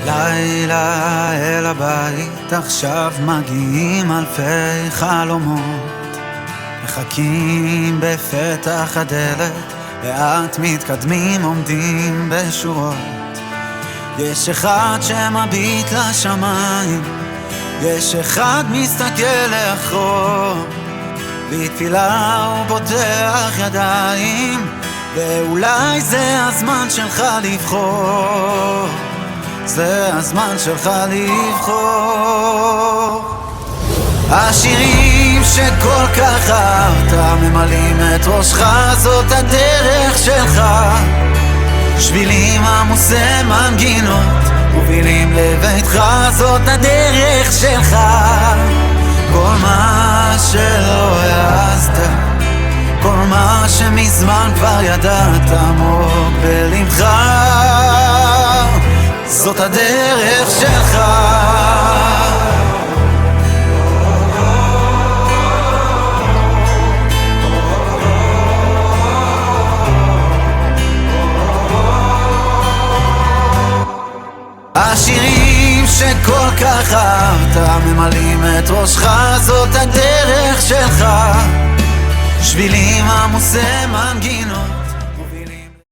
לילה אל הבית, עכשיו מגיעים אלפי חלומות, מחכים בפתח הדלת, לאט מתקדמים עומדים בשורות. יש אחד שמביט לשמיים, יש אחד מסתכל לאחור, בתפילה הוא פותח ידיים, ואולי זה הזמן שלך לבחור, זה הזמן שלך לבחור. השירים שכל כך אהבת ממלאים את ראשך, זאת הדרך שלך. שבילים עמוסי מנגינות מובילים לביתך, זאת הדרך שלך. כל מה שלא העזת, כל מה שמזמן כבר ידעת עמוק בלבך, זאת הדרך שלך. השירים שכל כך אהבת ממלאים את ראשך, זאת הדרך שלך. שבילים עמוסי מנגינות